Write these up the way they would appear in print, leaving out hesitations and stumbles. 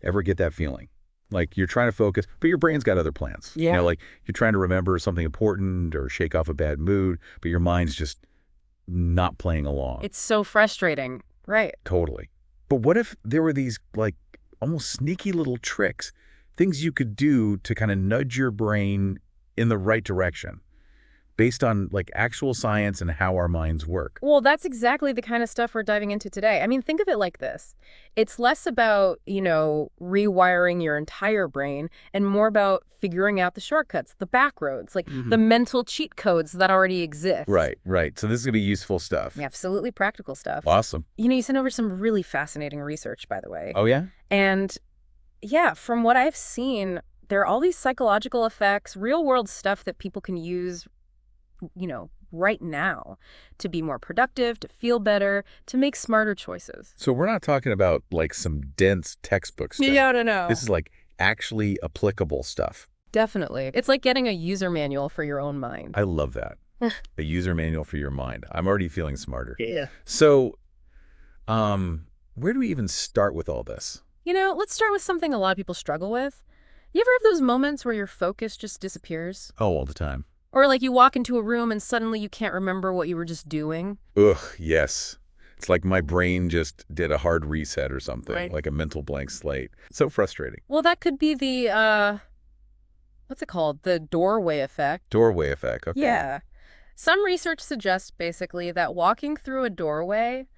Ever get that feeling? Like you're trying to focus, but your brain's got other plans. Yeah. Like you're trying to remember something important or shake off a bad mood, but your mind's just not playing along. It's so frustrating. Right. Totally. But what if there were these like almost sneaky little tricks, things you could do to kind of nudge your brain in the right direction based on like actual science and how our minds work? Well, that's exactly the kind of stuff we're diving into today. I mean, think of it like this. It's less about, rewiring your entire brain and more about figuring out the shortcuts, the back roads, like the mental cheat codes that already exist. Right, right. So this is going to be useful stuff. Absolutely practical stuff. Awesome. You sent over some really fascinating research, by the way. Oh, yeah? And yeah, from what I've seen, there are all these psychological effects, real world stuff that people can use right now to be more productive, to feel better, to make smarter choices. So we're not talking about like some dense textbook stuff. No. This is like actually applicable stuff. Definitely. It's like getting a user manual for your own mind. I love that. A user manual for your mind. I'm already feeling smarter. Yeah. So, where do we even start with all this? Let's start with something a lot of people struggle with. You ever have those moments where your focus just disappears? Oh, all the time. Or like you walk into a room and suddenly you can't remember what you were just doing? Ugh, yes. It's like my brain just did a hard reset or something, Right. like a mental blank slate. So frustrating. Well, that could be the, what's it called? The doorway effect. Doorway effect. Okay. Yeah. Some research suggests basically that walking through a doorway,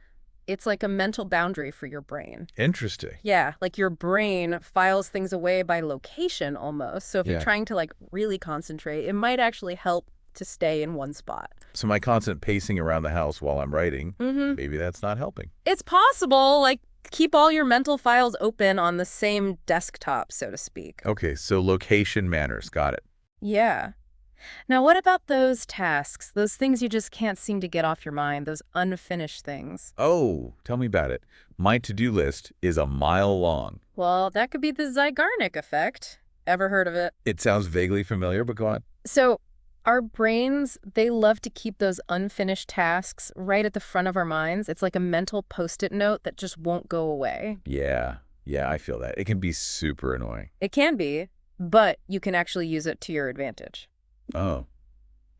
it's like a mental boundary for your brain. Interesting. Yeah, like your brain files things away by location almost. So if you're Yeah. trying to like really concentrate, it might actually help to stay in one spot. So my constant pacing around the house while I'm writing, Mm-hmm. maybe that's not helping. It's possible, like keep all your mental files open on the same desktop, so to speak. Okay, so location matters. Got it. Yeah. Now, what about those tasks, those things you just can't seem to get off your mind, those unfinished things? Oh, tell me about it. My to-do list is a mile long. Well, that could be the Zeigarnik effect. Ever heard of it? It sounds vaguely familiar, but go on. So, our brains, they love to keep those unfinished tasks right at the front of our minds. It's like a mental post-it note that just won't go away. Yeah, I feel that. It can be super annoying. It can be, but you can actually use it to your advantage. Oh,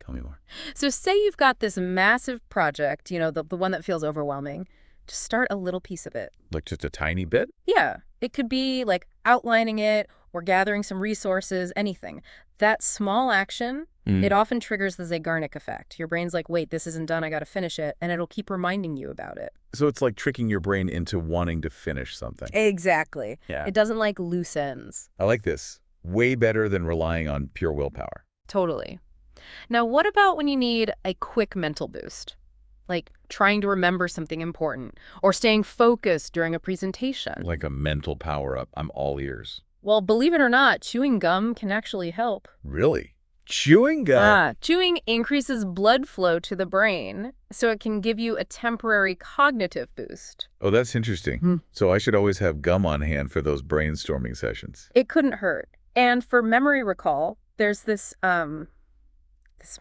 tell me more. So say you've got this massive project, the one that feels overwhelming. Just start a little piece of it. Like just a tiny bit? Yeah, it could be like outlining it or gathering some resources, anything. That small action, it often triggers the Zeigarnik effect. Your brain's like, wait, this isn't done, I gotta finish it, and it'll keep reminding you about it. So it's like tricking your brain into wanting to finish something. Exactly. Yeah. It doesn't like loose ends. I like this. Way better than relying on pure willpower. Totally. Now, what about when you need a quick mental boost? Like trying to remember something important or staying focused during a presentation. Like a mental power-up. I'm all ears. Well, believe it or not, chewing gum can actually help. Really? Chewing gum? Chewing increases blood flow to the brain, so it can give you a temporary cognitive boost. Oh, that's interesting. So I should always have gum on hand for those brainstorming sessions. It couldn't hurt. And for memory recall, there's this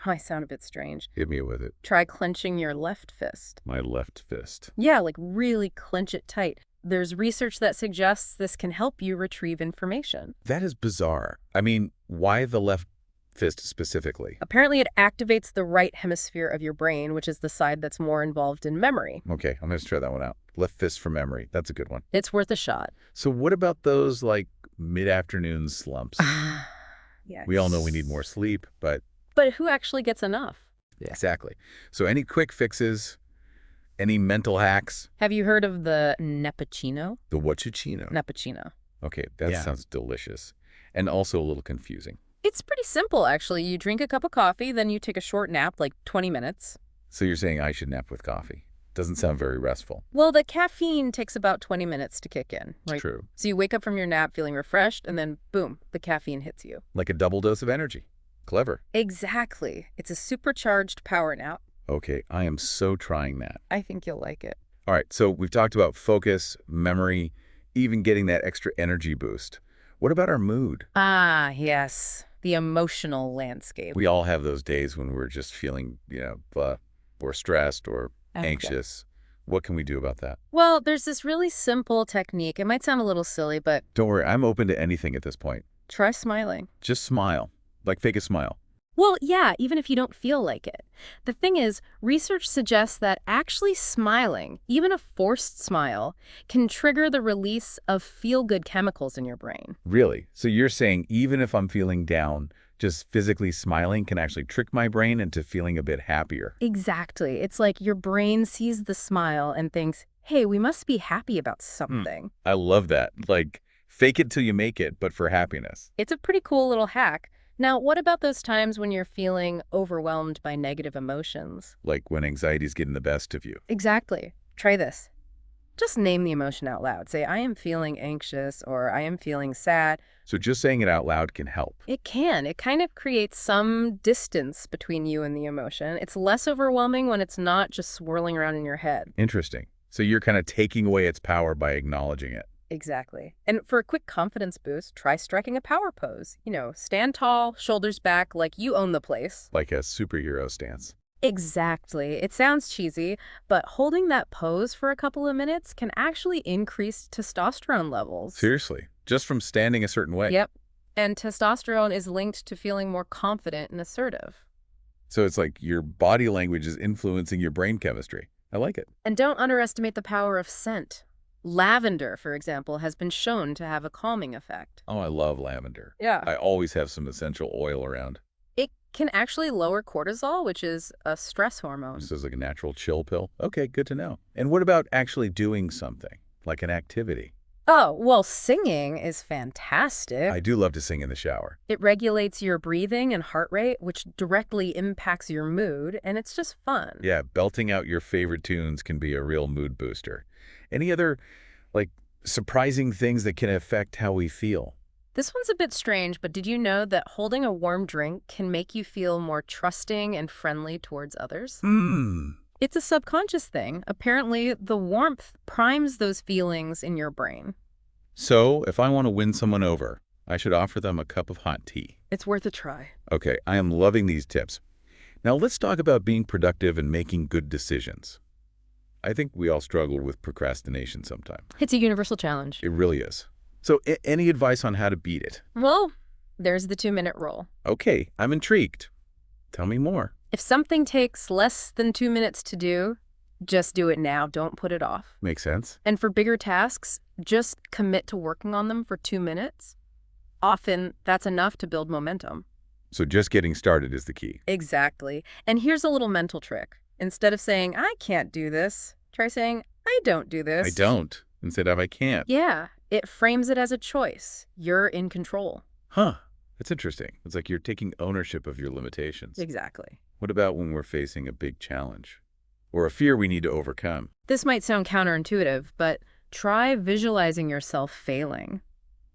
might sound a bit strange. Hit me with it. Try clenching your left fist. My left fist. Yeah, like really clench it tight. There's research that suggests this can help you retrieve information. That is bizarre. I mean, why the left fist specifically? Apparently, it activates the right hemisphere of your brain, which is the side that's more involved in memory. Okay, I'm going to try that one out. Left fist for memory. That's a good one. It's worth a shot. So what about those, like, mid-afternoon slumps? Yeah. We all know we need more sleep, but... But who actually gets enough? Exactly. So any quick fixes, any mental hacks? Have you heard of the Neppuccino? The whatchachino. Neppuccino. Okay, that sounds delicious. And also a little confusing. It's pretty simple, actually. You drink a cup of coffee, then you take a short nap, like 20 minutes. So you're saying I should nap with coffee? Doesn't sound very restful. Well, the caffeine takes about 20 minutes to kick in. It's true. So you wake up from your nap feeling refreshed, and then, boom, the caffeine hits you. Like a double dose of energy. Clever. Exactly. It's a supercharged power nap. Okay, I am so trying that. I think you'll like it. All right, so we've talked about focus, memory, even getting that extra energy boost. What about our mood? Ah, yes. The emotional landscape. We all have those days when we're just feeling, we're stressed or anxious. What can we do about that? Well, there's this really simple technique. It might sound a little silly, but Don't worry, I'm open to anything at this point. try smiling. Just smile. Like fake a smile. Well, yeah, even if you don't feel like it. The thing is, research suggests that actually smiling, even a forced smile, can trigger the release of feel-good chemicals in your brain. Really? So you're saying even if I'm feeling down, just physically smiling can actually trick my brain into feeling a bit happier? Exactly. It's like your brain sees the smile and thinks, hey, we must be happy about something. I love that. Like, fake it till you make it, but for happiness. It's a pretty cool little hack. Now, what about those times when you're feeling overwhelmed by negative emotions? Like when anxiety's getting the best of you. Exactly. Try this. Just name the emotion out loud. Say, I am feeling anxious or I am feeling sad. So just saying it out loud can help. It can. It kind of creates some distance between you and the emotion. It's less overwhelming when it's not just swirling around in your head. Interesting. So you're kind of taking away its power by acknowledging it. Exactly. And for a quick confidence boost, try striking a power pose. Stand tall, shoulders back, like you own the place. Like a superhero stance. Exactly. It sounds cheesy, but holding that pose for a couple of minutes can actually increase testosterone levels. Seriously. Just from standing a certain way. Yep. And testosterone is linked to feeling more confident and assertive. So it's like your body language is influencing your brain chemistry. I like it. And don't underestimate the power of scent. Lavender, for example, has been shown to have a calming effect. Oh, I love lavender. Yeah. I always have some essential oil around. It can actually lower cortisol, which is a stress hormone. This is like a natural chill pill. Okay, good to know. And what about actually doing something, like an activity? Oh, well, singing is fantastic. I do love to sing in the shower. It regulates your breathing and heart rate, which directly impacts your mood, and it's just fun. Yeah, belting out your favorite tunes can be a real mood booster. Any other, like, surprising things that can affect how we feel? This one's a bit strange, but did you know that holding a warm drink can make you feel more trusting and friendly towards others? It's a subconscious thing. Apparently, the warmth primes those feelings in your brain. So, if I want to win someone over, I should offer them a cup of hot tea. It's worth a try. Okay, I am loving these tips. Now let's talk about being productive and making good decisions. I think we all struggle with procrastination sometimes. It's a universal challenge. It really is. So any advice on how to beat it? Well, there's the 2-minute rule. Okay, I'm intrigued. Tell me more. If something takes less than 2 minutes to do, just do it now. Don't put it off. Makes sense. And for bigger tasks, just commit to working on them for 2 minutes. Often, that's enough to build momentum. So just getting started is the key. Exactly. And here's a little mental trick. Instead of saying, I can't do this, try saying, I don't do this. I don't, instead of I can't. Yeah, it frames it as a choice. You're in control. Huh, that's interesting. It's like you're taking ownership of your limitations. Exactly. What about when we're facing a big challenge? Or a fear we need to overcome? This might sound counterintuitive, but try visualizing yourself failing.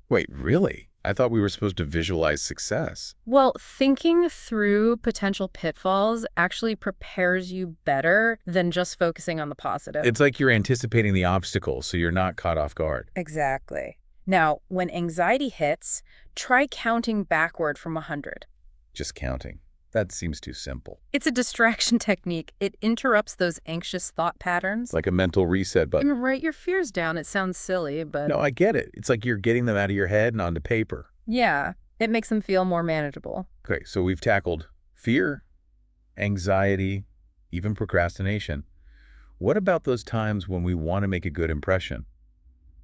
Wait, really? I thought we were supposed to visualize success. Well, thinking through potential pitfalls actually prepares you better than just focusing on the positive. It's like you're anticipating the obstacle, so you're not caught off guard. Exactly. Now, when anxiety hits, try counting backward from 100. Just counting. That seems too simple. It's a distraction technique. It interrupts those anxious thought patterns. It's like a mental reset button. And write your fears down. It sounds silly, but... No, I get it. It's like you're getting them out of your head and onto paper. Yeah, it makes them feel more manageable. Okay, so we've tackled fear, anxiety, even procrastination. What about those times when we want to make a good impression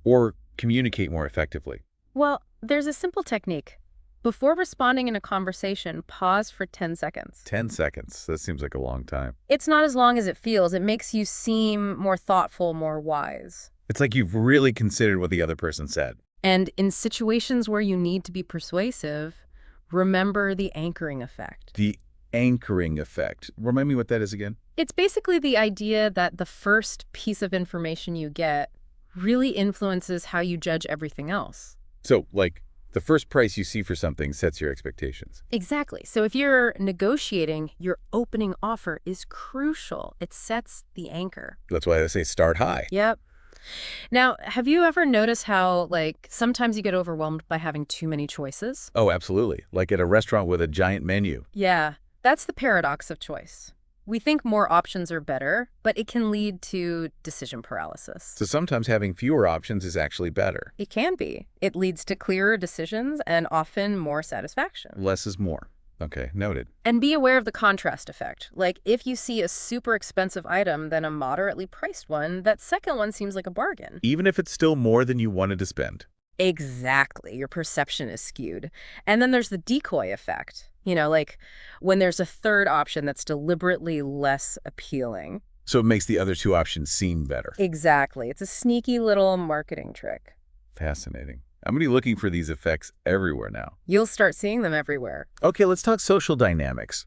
or communicate more effectively? Well, there's a simple technique. Before responding in a conversation, pause for 10 seconds. 10 seconds. That seems like a long time. It's not as long as it feels. It makes you seem more thoughtful, more wise. It's like you've really considered what the other person said. And in situations where you need to be persuasive, remember the anchoring effect. The anchoring effect. Remind me what that is again. It's basically the idea that the first piece of information you get really influences how you judge everything else. So, like, the first price you see for something sets your expectations. Exactly. So if you're negotiating, your opening offer is crucial. It sets the anchor. That's why they say start high. Yep. Now, have you ever noticed how, sometimes you get overwhelmed by having too many choices? Oh, absolutely. Like at a restaurant with a giant menu. Yeah, that's the paradox of choice. We think more options are better, but it can lead to decision paralysis. So sometimes having fewer options is actually better. It can be. It leads to clearer decisions and often more satisfaction. Less is more. Okay, noted. And be aware of the contrast effect. Like, if you see a super expensive item, then a moderately priced one, that second one seems like a bargain. Even if it's still more than you wanted to spend. Exactly. Your perception is skewed. And then there's the decoy effect. Like when there's a third option that's deliberately less appealing. So it makes the other two options seem better. Exactly. It's a sneaky little marketing trick. Fascinating. I'm going to be looking for these effects everywhere now. You'll start seeing them everywhere. Okay, let's talk social dynamics.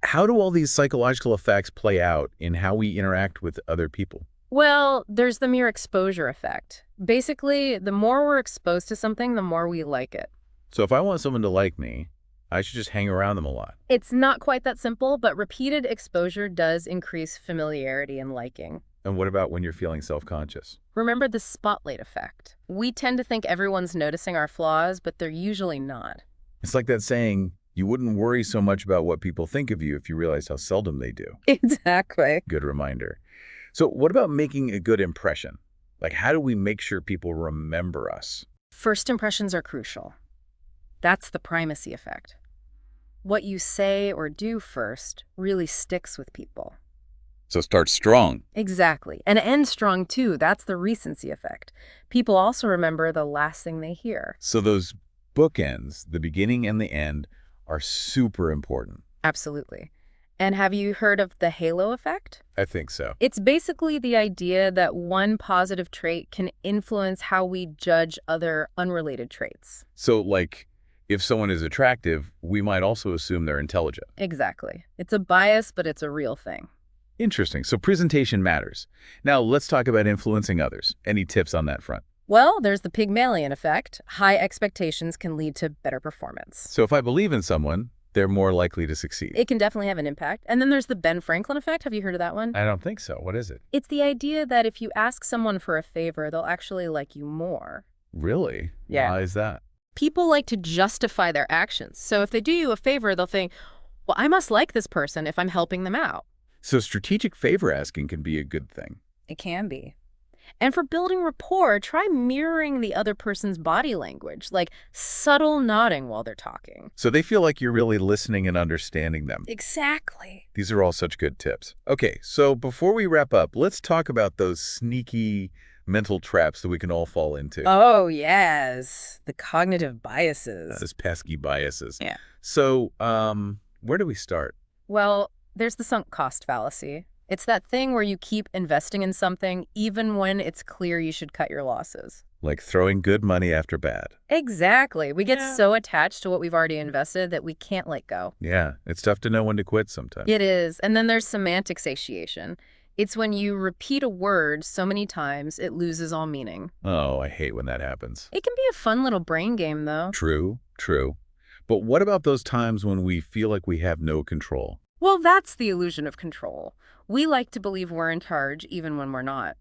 How do all these psychological effects play out in how we interact with other people? Well, there's the mere exposure effect. Basically, the more we're exposed to something, the more we like it. So if I want someone to like me, I should just hang around them a lot. It's not quite that simple, but repeated exposure does increase familiarity and liking. And what about when you're feeling self-conscious? Remember the spotlight effect. We tend to think everyone's noticing our flaws, but they're usually not. It's like that saying, you wouldn't worry so much about what people think of you if you realized how seldom they do. Exactly. Good reminder. So what about making a good impression? Like, how do we make sure people remember us? First impressions are crucial. That's the primacy effect. What you say or do first really sticks with people. So start strong. Exactly. And end strong, too. That's the recency effect. People also remember the last thing they hear. So those bookends, the beginning and the end, are super important. Absolutely. And have you heard of the halo effect? I think so. It's basically the idea that one positive trait can influence how we judge other unrelated traits. So, like, if someone is attractive, we might also assume they're intelligent. Exactly. It's a bias, but it's a real thing. Interesting. So presentation matters. Now, let's talk about influencing others. Any tips on that front? Well, there's the Pygmalion effect. High expectations can lead to better performance. So if I believe in someone, they're more likely to succeed. It can definitely have an impact. And then there's the Ben Franklin effect. Have you heard of that one? I don't think so. What is it? It's the idea that if you ask someone for a favor, they'll actually like you more. Really? Yeah. Why is that? People like to justify their actions. So if they do you a favor, they'll think, well, I must like this person if I'm helping them out. So strategic favor asking can be a good thing. It can be. And for building rapport, try mirroring the other person's body language, like subtle nodding while they're talking. So they feel like you're really listening and understanding them. Exactly. These are all such good tips. Okay, so before we wrap up, let's talk about those sneaky mental traps that we can all fall into. Oh, yes. The cognitive biases. Those pesky biases. Yeah. So, where do we start? Well, there's the sunk cost fallacy. It's that thing where you keep investing in something even when it's clear you should cut your losses. Like throwing good money after bad. Exactly. We get so attached to what we've already invested that we can't let go. Yeah, it's tough to know when to quit sometimes. It is. And then there's semantic satiation. It's when you repeat a word so many times it loses all meaning. Oh, I hate when that happens. It can be a fun little brain game, though. True, true. But what about those times when we feel like we have no control? Well, that's the illusion of control. We like to believe we're in charge even when we're not.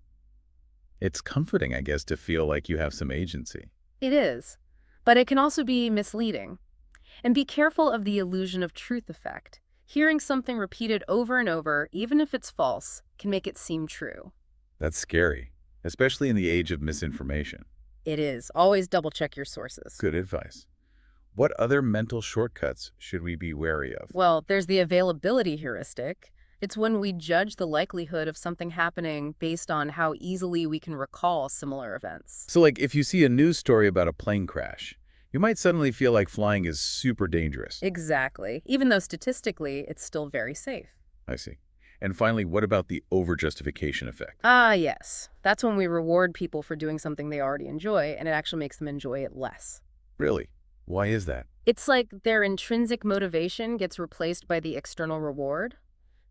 It's comforting, I guess, to feel like you have some agency. It is. But it can also be misleading. And be careful of the illusion of truth effect. Hearing something repeated over and over, even if it's false, can make it seem true. That's scary, especially in the age of misinformation. It is. Always double-check your sources. Good advice. What other mental shortcuts should we be wary of? Well, there's the availability heuristic. It's when we judge the likelihood of something happening based on how easily we can recall similar events. So, like, if you see a news story about a plane crash, you might suddenly feel like flying is super dangerous. Exactly. Even though statistically, it's still very safe. I see. And finally, what about the over-justification effect? Ah, yes. That's when we reward people for doing something they already enjoy, and it actually makes them enjoy it less. Really? Why is that? It's like their intrinsic motivation gets replaced by the external reward.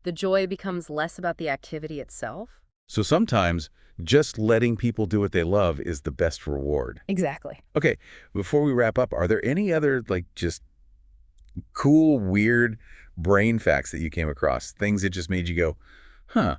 The joy becomes less about the activity itself. So sometimes just letting people do what they love is the best reward. Exactly. Okay, before we wrap up, are there any other, like, just cool, weird brain facts that you came across? Things that just made you go, huh,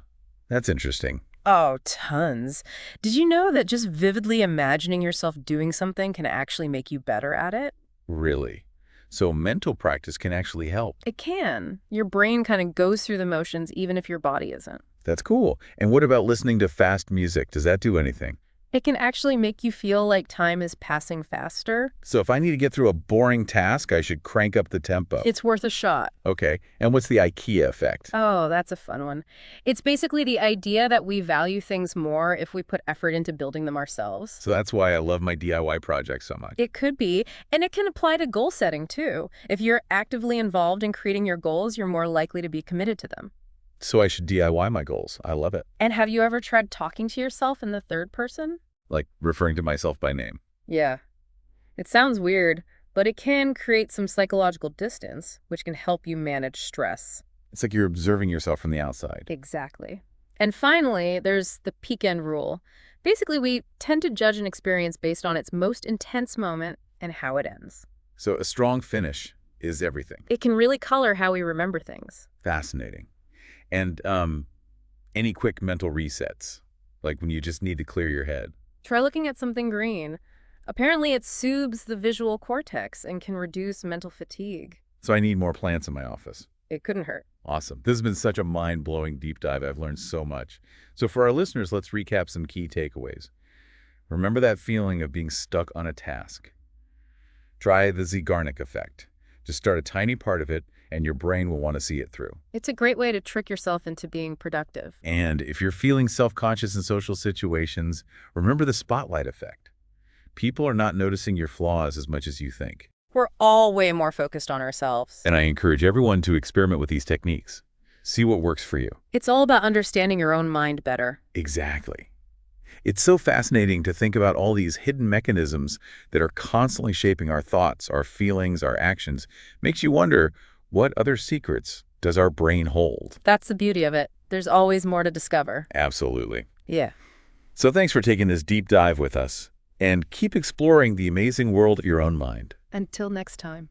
that's interesting. Oh, tons. Did you know that just vividly imagining yourself doing something can actually make you better at it? Really? So mental practice can actually help. It can. Your brain kind of goes through the motions even if your body isn't. That's cool. And what about listening to fast music? Does that do anything? It can actually make you feel like time is passing faster. So if I need to get through a boring task, I should crank up the tempo. It's worth a shot. Okay. And what's the IKEA effect? Oh, that's a fun one. It's basically the idea that we value things more if we put effort into building them ourselves. So that's why I love my DIY projects so much. It could be, and it can apply to goal setting too. If you're actively involved in creating your goals, you're more likely to be committed to them. So I should DIY my goals. I love it. And have you ever tried talking to yourself in the third person? Like referring to myself by name. Yeah. It sounds weird, but it can create some psychological distance, which can help you manage stress. It's like you're observing yourself from the outside. Exactly. And finally, there's the peak end rule. Basically, we tend to judge an experience based on its most intense moment and how it ends. So a strong finish is everything. It can really color how we remember things. Fascinating. And any quick mental resets, like when you just need to clear your head. Try looking at something green. Apparently, it soothes the visual cortex and can reduce mental fatigue. So I need more plants in my office. It couldn't hurt. Awesome. This has been such a mind-blowing deep dive. I've learned so much. So for our listeners, let's recap some key takeaways. Remember that feeling of being stuck on a task. Try the Zeigarnik effect. Just start a tiny part of it, and your brain will want to see it through. It's a great way to trick yourself into being productive. And if you're feeling self-conscious in social situations, remember the spotlight effect. People are not noticing your flaws as much as you think. We're all way more focused on ourselves. And I encourage everyone to experiment with these techniques. See what works for you. It's all about understanding your own mind better. Exactly. It's so fascinating to think about all these hidden mechanisms that are constantly shaping our thoughts, our feelings, our actions. Makes you wonder, what other secrets does our brain hold? That's the beauty of it. There's always more to discover. Absolutely. Yeah. So thanks for taking this deep dive with us. And keep exploring the amazing world of your own mind. Until next time.